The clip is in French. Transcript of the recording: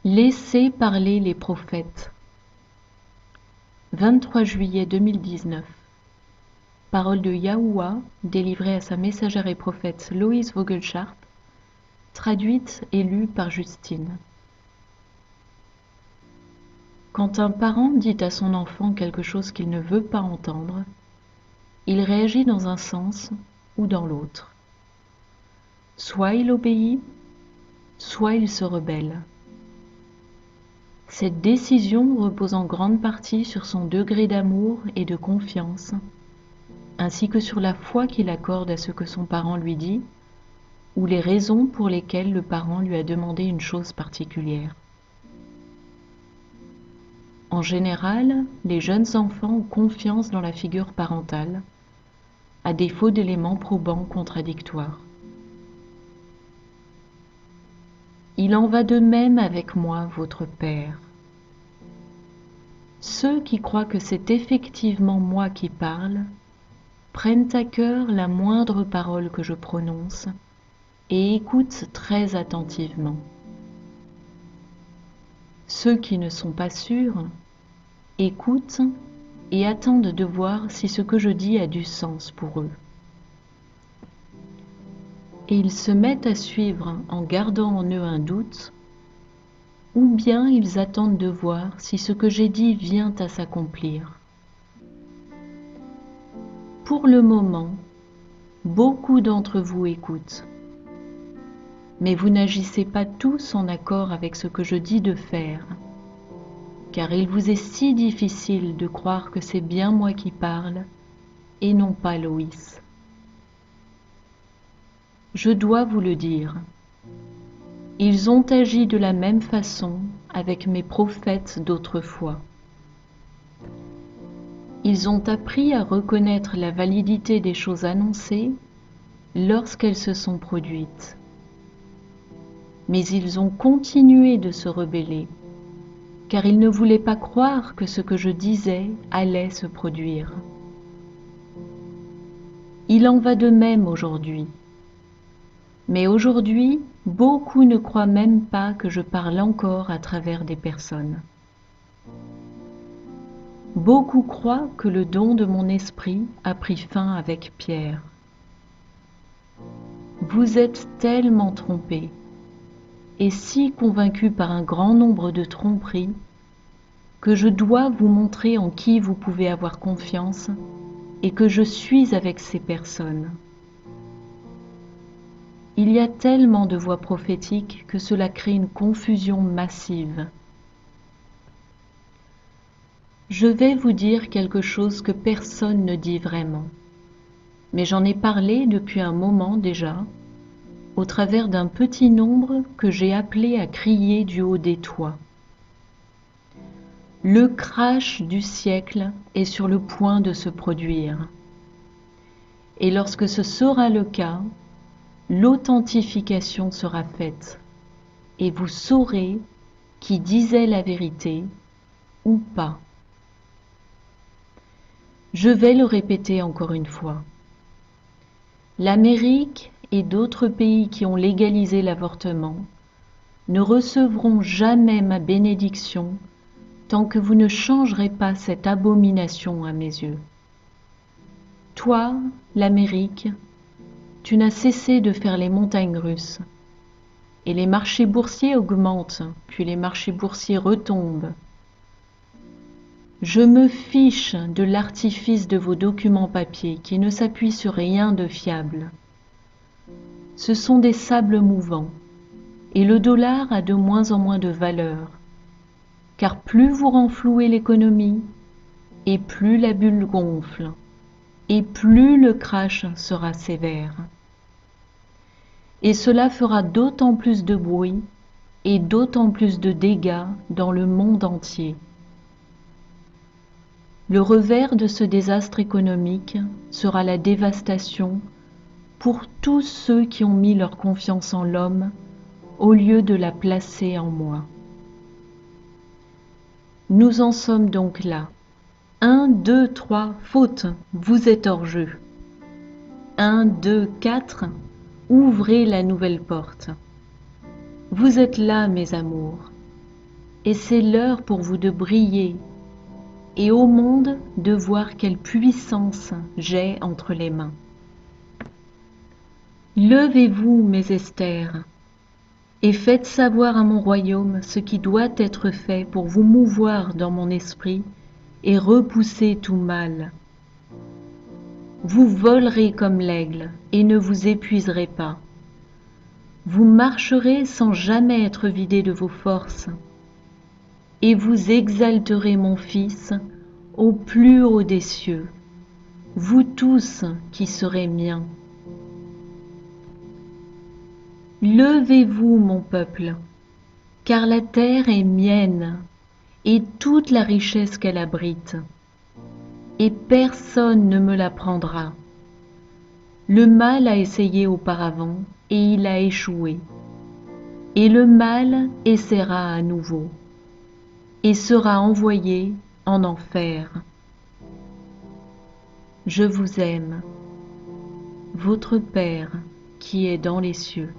Laissez parler les prophètes. 23 juillet 2019. Parole de Yahuwah, délivrée à sa messagère et prophète Loïs Vogelsharp, traduite et lue par Justine. Quand un parent dit à son enfant quelque chose qu'il ne veut pas entendre, il réagit dans un sens ou dans l'autre. Soit il obéit, soit il se rebelle. Cette décision repose en grande partie sur son degré d'amour et de confiance, ainsi que sur la foi qu'il accorde à ce que son parent lui dit, ou les raisons pour lesquelles le parent lui a demandé une chose particulière. En général, les jeunes enfants ont confiance dans la figure parentale, à défaut d'éléments probants contradictoires. Il en va de même avec moi, votre Père. Ceux qui croient que c'est effectivement moi qui parle, prennent à cœur la moindre parole que je prononce et écoutent très attentivement. Ceux qui ne sont pas sûrs écoutent et attendent de voir si ce que je dis a du sens pour eux. Et ils se mettent à suivre en gardant en eux un doute, ou bien ils attendent de voir si ce que j'ai dit vient à s'accomplir. Pour le moment, beaucoup d'entre vous écoutent, mais vous n'agissez pas tous en accord avec ce que je dis de faire, car il vous est si difficile de croire que c'est bien moi qui parle et non pas Loïs. Je dois vous le dire, ils ont agi de la même façon avec mes prophètes d'autrefois. Ils ont appris à reconnaître la validité des choses annoncées lorsqu'elles se sont produites. Mais ils ont continué de se rebeller, car ils ne voulaient pas croire que ce que je disais allait se produire. Il en va de même aujourd'hui. Mais aujourd'hui, beaucoup ne croient même pas que je parle encore à travers des personnes. Beaucoup croient que le don de mon esprit a pris fin avec Pierre. Vous êtes tellement trompés, et si convaincus par un grand nombre de tromperies, que je dois vous montrer en qui vous pouvez avoir confiance et que je suis avec ces personnes. Il y a tellement de voix prophétiques que cela crée une confusion massive. Je vais vous dire quelque chose que personne ne dit vraiment, mais j'en ai parlé depuis un moment déjà, au travers d'un petit nombre que j'ai appelé à crier du haut des toits. Le crash du siècle est sur le point de se produire. Et lorsque ce sera le cas, l'authentification sera faite, et vous saurez qui disait la vérité ou pas. Je vais le répéter encore une fois. L'Amérique et d'autres pays qui ont légalisé l'avortement ne recevront jamais ma bénédiction tant que vous ne changerez pas cette abomination à mes yeux. Toi, l'Amérique, tu n'as cessé de faire les montagnes russes, et les marchés boursiers augmentent, puis les marchés boursiers retombent. Je me fiche de l'artifice de vos documents papier qui ne s'appuient sur rien de fiable. Ce sont des sables mouvants, et le dollar a de moins en moins de valeur, car plus vous renflouez l'économie, et plus la bulle gonfle, et plus le crash sera sévère. Et cela fera d'autant plus de bruit et d'autant plus de dégâts dans le monde entier. Le revers de ce désastre économique sera la dévastation pour tous ceux qui ont mis leur confiance en l'homme au lieu de la placer en moi. Nous en sommes donc là. 1, 2, 3, faute, vous êtes hors jeu. 1, 2, 4, ouvrez la nouvelle porte. Vous êtes là, mes amours. et c'est l'heure pour vous de briller, et au monde de voir quelle puissance j'ai entre les mains. Levez-vous, mes Esters, et faites savoir à mon royaume ce qui doit être fait pour vous mouvoir dans mon esprit et repousser tout mal. Vous volerez comme l'aigle et ne vous épuiserez pas. Vous marcherez sans jamais être vidé de vos forces, et vous exalterez mon Fils au plus haut des cieux, vous tous qui serez miens. Levez-vous, mon peuple, car la terre est mienne, et toute la richesse qu'elle abrite, et personne ne me la prendra. Le mal a essayé auparavant, et il a échoué, et le mal essaiera à nouveau, et sera envoyé en enfer. Je vous aime, votre Père qui est dans les cieux.